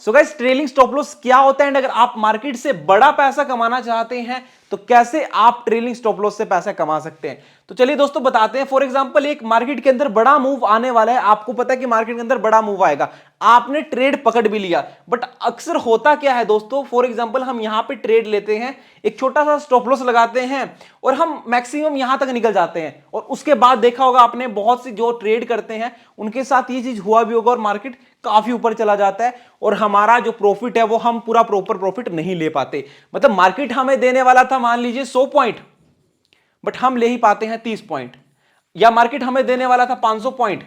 So guys, trailing stop loss क्या होता है एंड अगर आप मार्केट से बड़ा पैसा कमाना चाहते हैं तो कैसे आप ट्रेलिंग स्टॉप लॉस से पैसा कमा सकते हैं। तो चलिए दोस्तों बताते हैं। फॉर एग्जांपल, एक मार्केट के अंदर बड़ा मूव आने वाला है, आपको पता है कि मार्केट के अंदर बड़ा मूव आएगा, आपने ट्रेड पकड़ भी लिया, बट अक्सर होता क्या है दोस्तों, फॉर एग्जांपल हम यहां पे ट्रेड लेते हैं, एक छोटा सा स्टॉप लॉस लगाते हैं और हम मैक्सिमम यहां तक निकल जाते हैं और उसके बाद देखा होगा आपने, बहुत सी जो ट्रेड करते हैं उनके साथ ये चीज हुआ भी होगा और मार्केट काफी ऊपर चला जाता है और हमारा जो प्रॉफिट है वो हम पूरा प्रॉपर प्रॉफिट नहीं ले पाते। मतलब मार्केट हमें देने वाला था मान लीजिए 100 पॉइंट, बट हम ले ही पाते हैं 30 पॉइंट, या मार्केट हमें देने वाला था 500 पॉइंट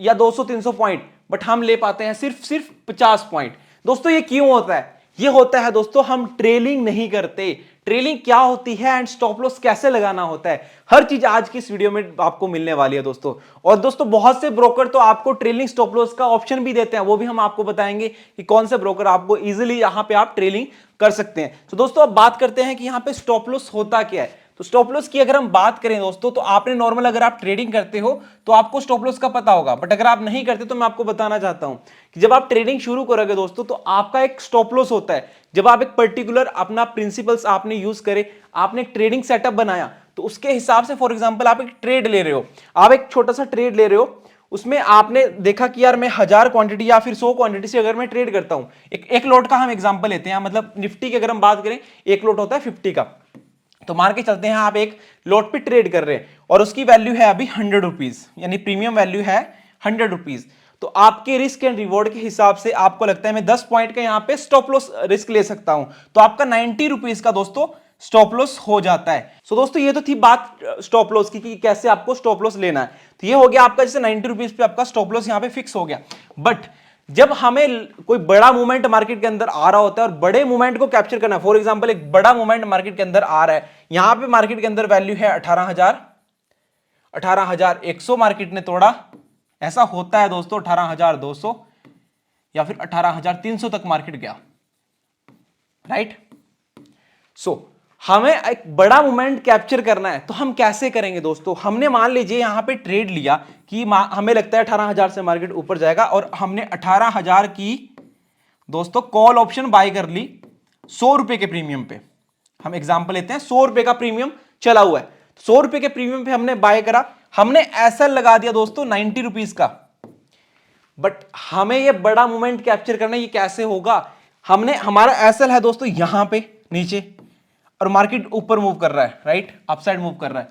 या 200-300 पॉइंट, बट हम ले पाते हैं सिर्फ 50 पॉइंट। दोस्तों ये क्यों होता है? ये होता है दोस्तों, हम ट्रेलिंग नहीं करते। ट्रेलिंग क्या होती है एंड स्टॉप लॉस कैसे लगाना होता है, हर चीज आज की इस वीडियो में आपको मिलने वाली है दोस्तों। और दोस्तों बहुत से ब्रोकर तो आपको ट्रेलिंग स्टॉप लॉस का ऑप्शन भी देते हैं, वो भी हम आपको बताएंगे कि कौन से ब्रोकर आपको इजीली यहां पे आप ट्रेलिंग कर सकते हैं। तो दोस्तों अब बात करते हैं कि यहां पे स्टॉप लॉस होता क्या है। तो स्टॉप लॉस की अगर हम बात करें दोस्तों, तो आपने नॉर्मल अगर आप ट्रेडिंग करते हो तो आपको स्टॉप लॉस का पता होगा, बट अगर आप नहीं करते तो मैं आपको बताना चाहता हूं कि जब आप ट्रेडिंग शुरू करोगे दोस्तों तो आपका एक स्टॉप लॉस होता है। जब आप एक पर्टिकुलर अपना प्रिंसिपल्स आपने यूज करे, आपने एक ट्रेडिंग सेटअप बनाया, तो उसके हिसाब से फॉर एग्जांपल आप एक ट्रेड ले रहे हो, आप एक छोटा सा ट्रेड ले रहे हो, उसमें आपने देखा कि यार मैं 1000 क्वांटिटी या फिर 100 क्वांटिटी से अगर मैं ट्रेड करता हूं, एक लॉट का हम एग्जांपल लेते हैं, मतलब निफ्टी की अगर हम बात करें, एक लॉट होता है 50 का, तो मान के चलते हैं आप एक लॉट पे ट्रेड कर रहे हैं और उसकी वैल्यू है अभी 100 रुपीज, यानी प्रीमियम वैल्यू है 100 रुपीज। तो आपके रिस्क एंड रिवॉर्ड के हिसाब से आपको लगता है मैं 10 पॉइंट का यहां पे स्टॉप लॉस रिस्क ले सकता हूं, तो आपका 90 रुपीज का दोस्तों स्टॉप लॉस हो जाता है। सो दोस्तों ये तो थी बात स्टॉप लॉस की कि कैसे आपको स्टॉप लॉस लेना है। तो ये हो गया आपका, जैसे 90 रुपीज पे आपका स्टॉप लॉस यहां पे फिक्स हो गया। बट जब हमें कोई बड़ा मूवमेंट मार्केट के अंदर आ रहा होता है और बड़े मूवमेंट को कैप्चर करना है, फॉर एग्जांपल एक बड़ा मूवमेंट मार्केट के अंदर आ रहा है, यहां पे मार्केट के अंदर वैल्यू है 18,100 मार्केट ने तोड़ा, ऐसा होता है दोस्तों 18,200 या फिर 18,300 तक मार्केट गया, राइट। सो हमें एक बड़ा मूवमेंट कैप्चर करना है, तो हम कैसे करेंगे दोस्तों? हमने मान लीजिए यहां पे ट्रेड लिया कि हमें लगता है 18,000 से मार्केट ऊपर जाएगा और हमने 18,000 की दोस्तों कॉल ऑप्शन बाय कर ली 100 रुपए के प्रीमियम पे। हम एग्जांपल लेते हैं, 100 रुपए का प्रीमियम चला हुआ है, 100 रुपए के प्रीमियम पे हमने बाय करा, हमने एसएल लगा दिया दोस्तों 90 रुपीज का। बट हमें ये बड़ा मूवमेंट कैप्चर करना, ये कैसे होगा? हमने, हमारा एसएल है दोस्तों यहां पे नीचे और मार्केट ऊपर मूव कर रहा है, राइट, अपसाइड मूव कर रहा है,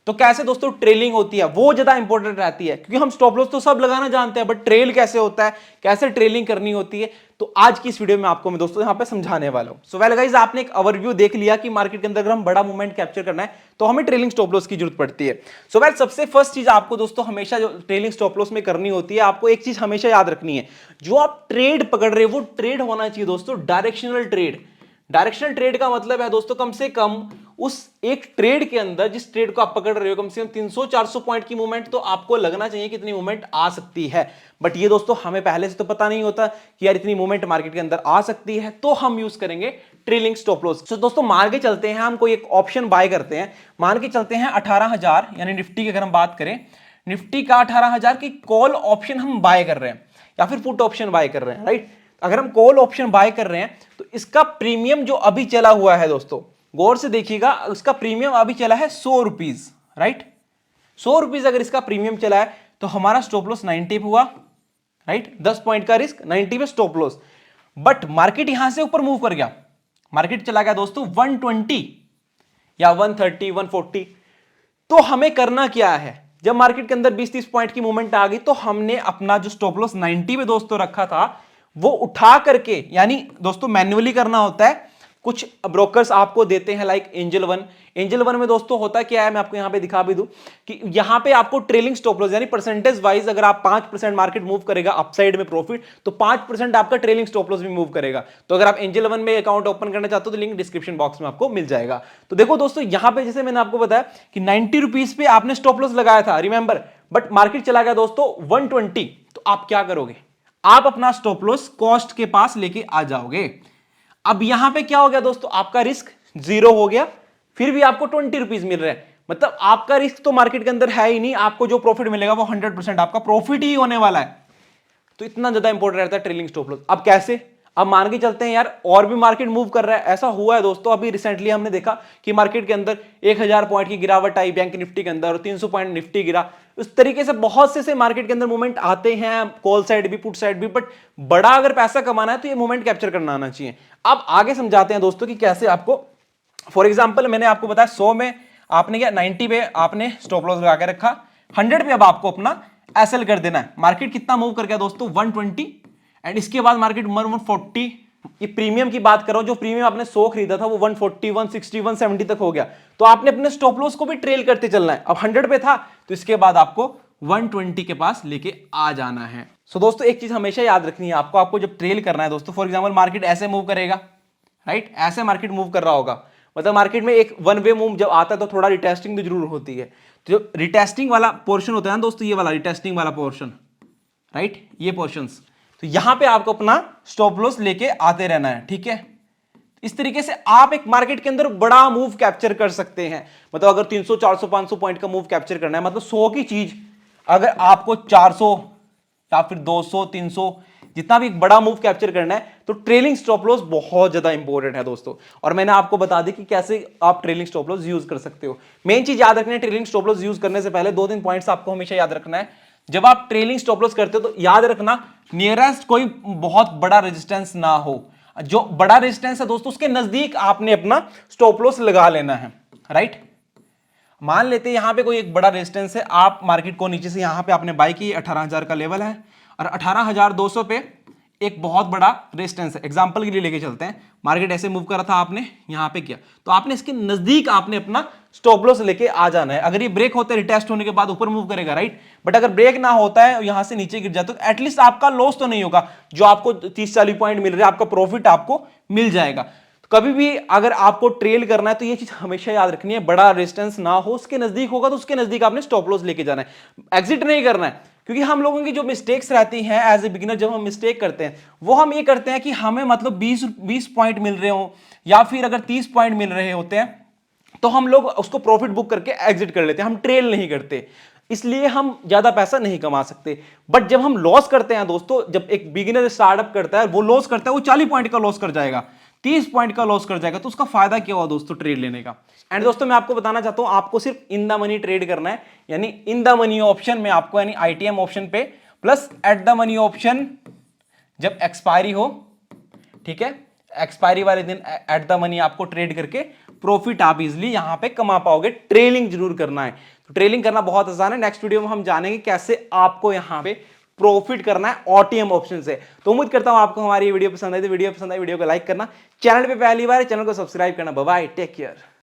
तो कैसे दोस्तों ट्रेलिंग होती है वो ज्यादा इंपॉर्टेंट रहती है, क्योंकि हम स्टॉप लॉस तो सब लगाना जानते हैं, बट ट्रेल कैसे होता है, कैसे ट्रेलिंग करनी होती है, तो आज की इस वीडियो में आपको मैं दोस्तों यहां पे समझाने वाला हूं। सो वेल गाइस, आपने एक ओवरव्यू देख लिया कि मार्केट के अंदर अगर हम बड़ा मूवमेंट कैप्चर करना है तो हमें ट्रेलिंग स्टॉप लॉस की जरूरत पड़ती है। सो वेल, सबसे फर्स्ट चीज आपको दोस्तों हमेशा जो ट्रेलिंग स्टॉप लॉस में करनी होती है, आपको एक चीज हमेशा याद रखनी है, जो आप ट्रेड पकड़ रहे हो वो ट्रेड होना चाहिए दोस्तों डायरेक्शनल ट्रेड। डायरेक्शनल ट्रेड का मतलब है दोस्तों, कम से कम उस एक ट्रेड के अंदर, जिस ट्रेड को आप पकड़ रहे हो, कम से कम 300-400 पॉइंट की मूवमेंट तो आपको लगना चाहिए कितनी मूवमेंट आ सकती है। बट ये दोस्तों हमें पहले से तो पता नहीं होता कि यार इतनी मूवमेंट मार्केट के अंदर आ सकती है, तो हम यूज करेंगे ट्रेलिंग स्टॉप लॉस। तो दोस्तों मान के चलते हैं हम कोई एक ऑप्शन बाय करते हैं, मान के चलते हैं 18,000, यानी निफ्टी की अगर हम बात करें, निफ्टी का 18,000 की कॉल ऑप्शन हम बाय कर रहे हैं या फिर पुट ऑप्शन बाय कर रहे हैं, राइट। अगर हम कॉल ऑप्शन बाय कर रहे हैं तो इसका प्रीमियम जो अभी चला हुआ है दोस्तों, गौर से देखिएगा, उसका प्रीमियम अभी चला है 100 रुपीज, राइट। 100 रुपीज अगर इसका प्रीमियम चला है तो हमारा स्टॉप लॉस 90 पे हुआ, राइट, 10 पॉइंट का रिस्क, 90 पे स्टॉप लॉस। बट मार्केट यहां से ऊपर मूव कर गया, मार्केट चला गया दोस्तों 120 या 130, 140, तो हमें करना क्या है? जब मार्केट के अंदर 20-30 पॉइंट की मूवमेंट आ गई तो हमने अपना जो स्टॉप लॉस 90 पे दोस्तों रखा था वो उठा करके, यानी दोस्तों मैन्युअली करना होता है, कुछ ब्रोकर्स आपको देते हैं like angel one. Angel one में दोस्तों होता क्या है, मैं आपको यहां पे दिखा भी दूं कि यहां पे आपको ट्रेलिंग स्टॉप लॉस, यानी परसेंटेज वाइज अगर आप 5% मार्केट मूव करेगा अपसाइड में प्रॉफिट, तो 5% आपका ट्रेलिंग स्टॉप लॉस भी मूव करेगा। तो अगर आप एंजल वन में अकाउंट ओपन करना चाहते हो तो लिंक डिस्क्रिप्शन बॉक्स में आपको मिल जाएगा। तो देखो दोस्तों यहां पे जैसे मैंने आपको बताया कि 90 रुपीज पे आपने स्टॉप लॉस लगाया था, रिमेंबर, बट मार्केट चला गया दोस्तों 120, तो आप क्या करोगे? आप अपना स्टॉप लॉस कॉस्ट के पास लेके आ जाओगे। अब यहां पे क्या हो गया दोस्तों, आपका रिस्क 0 हो गया, फिर भी आपको 20 रुपीज मिल रहे हैं, मतलब आपका रिस्क तो मार्केट के अंदर है ही नहीं, आपको जो प्रॉफिट मिलेगा वो 100% आपका प्रॉफिट ही होने वाला है। तो इतना ज्यादा इंपॉर्टेंट रहता है ट्रेलिंग स्टॉप लॉस। अब कैसे? अब मान के चलते हैं यार और भी मार्केट मूव कर रहा है, ऐसा हुआ है दोस्तों। अभी रिसेंटली हमने देखा कि मार्केट के अंदर 1000 पॉइंट की गिरावट आई बैंक निफ्टी के अंदर और 300 पॉइंट निफ्टी गिरा। उस तरीके से बहुत से मार्केट के अंदर मूवमेंट आते हैं, कॉल साइड भी पुट साइड भी, बट बड़ा अगर पैसा कमाना है तो ये मूवमेंट कैप्चर करना आना चाहिए। अब आगे समझाते हैं दोस्तों कि कैसे आपको, फॉर एग्जाम्पल मैंने आपको बताया 100 में आपने क्या 90 पे आपने स्टॉप लॉस लगा के रखा, 100 पे अब आपको अपना एसएल कर देना है। मार्केट कितना मूव कर गया दोस्तों 120, एंड इसके बाद मार्केट 140, ये प्रीमियम की बात कर रहा हूं, जो प्रीमियम आपने 100 खरीदा था वो 140 160 170 तक हो गया, तो आपने अपने स्टॉप लॉस को भी ट्रेल करते चलना है। अब 100 पे था तो इसके बाद आपको 120 के पास लेके आ जाना है। सो दोस्तों एक चीज हमेशा याद रखनी है आपको जब ट्रेल करना है दोस्तों, फॉर एग्जाम्पल मार्केट ऐसे मूव करेगा, राइट, ऐसे मार्केट मूव कर रहा होगा, मतलब मार्केट में एक वन वे मूव जब आता है तो थोड़ा रिटेस्टिंग भी जरूर होती है। तो जो रिटेस्टिंग वाला पोर्शन होता है ना दोस्तों, ये वाला रिटेस्टिंग वाला पोर्शन, राइट, ये पोर्शंस, तो यहां पे आपको अपना स्टॉप लॉस लेके आते रहना है, ठीक है। इस तरीके से आप एक मार्केट के अंदर बड़ा मूव कैप्चर कर सकते हैं। मतलब अगर 300 400 500 पॉइंट का मूव कैप्चर करना है, मतलब 100 की चीज अगर आपको 400 या फिर 200 300 जितना भी एक बड़ा मूव कैप्चर करना है, तो ट्रेलिंग स्टॉप लॉस बहुत ज्यादा इंपॉर्टेंट है दोस्तों। और मैंने आपको बता दी कि कैसे आप ट्रेलिंग स्टॉप लॉस यूज कर सकते हो। मेन चीज याद रखनी है, ट्रेलिंग स्टॉप लॉस यूज करने से पहले 2-3 पॉइंट्स आपको हमेशा याद रखना है। जब आप ट्रेलिंग स्टॉप लॉस करते हो तो याद रखना नियरेस्ट कोई बहुत बड़ा रेजिस्टेंस ना हो। जो बड़ा रेजिस्टेंस है दोस्तों उसके नजदीक आपने अपना स्टॉप लॉस लगा लेना है, राइट। मान लेते हैं यहां पे कोई एक बड़ा रेजिस्टेंस है, आप मार्केट को नीचे से यहां पे आपने बाई की, 18,000 का लेवल है और 18,200 पे एक बहुत बड़ा रेजिस्टेंस है। एग्जांपल के लिए लेके चलते हैं, मार्केट ऐसे मूव कर रहा था, आपने यहां पे किया तो आपने इसके नजदीक आपने अपना स्टॉप लॉस लेके आ जाना है। अगर ये ब्रेक होता है रिटेस्ट होने के बाद ऊपर मूव करेगा, राइट, बट अगर ब्रेक ना होता है यहां से नीचे गिर जाता है तो एटलीस्ट आपका लॉस तो नहीं होगा, जो आपको 30-40 पॉइंट मिल रहे हैं आपका प्रॉफिट आपको मिल जाएगा। कभी भी अगर आपको ट्रेल करना है तो ये चीज हमेशा याद रखनी है, बड़ा रेजिस्टेंस ना हो, उसके नजदीक होगा तो उसके नजदीक आपने स्टॉप लॉस लेके जाना है, एग्जिट नहीं करना है। क्योंकि हम लोगों की जो मिस्टेक्स रहती हैं एज ए बिगिनर, जब हम मिस्टेक करते हैं वो हम ये करते हैं कि हमें मतलब 20 पॉइंट मिल रहे हो या फिर अगर 30 पॉइंट मिल रहे होते हैं तो हम लोग उसको प्रॉफिट बुक करके एग्जिट कर लेते हैं, हम ट्रेल नहीं करते, इसलिए हम ज्यादा पैसा नहीं कमा सकते। बट जब हम लॉस करते हैं दोस्तों, जब एक बिगिनर स्टार्टअप करता है वो लॉस करता है, वो 40 पॉइंट का लॉस कर जाएगा, 30 पॉइंट का लॉस कर जाएगा, तो उसका फायदा क्या हुआ दोस्तों ट्रेड लेने का। एंड दोस्तों मैं आपको बताना चाहता हूं, आपको सिर्फ इन द मनी ट्रेड करना है, यानी इन द मनी ऑप्शन में आपको, यानी आईटीएम ऑप्शन पे plus at the money option जब एक्सपायरी हो, ठीक है, एक्सपायरी वाले दिन एट द मनी आपको ट्रेड करके प्रॉफिट आप इजिली यहां पे कमा पाओगे। ट्रेलिंग जरूर करना है, तो ट्रेलिंग करना बहुत आसान है। नेक्स्ट वीडियो में हम जानेंगे कैसे आपको यहां पे प्रॉफिट करना है ओटीएम ऑप्शन से। तो उम्मीद करता हूं आपको हमारी वीडियो पसंद आई, तो वीडियो पसंद आई वीडियो को लाइक करना, चैनल पे पहली बार चैनल को सब्सक्राइब करना। Bye bye, take care.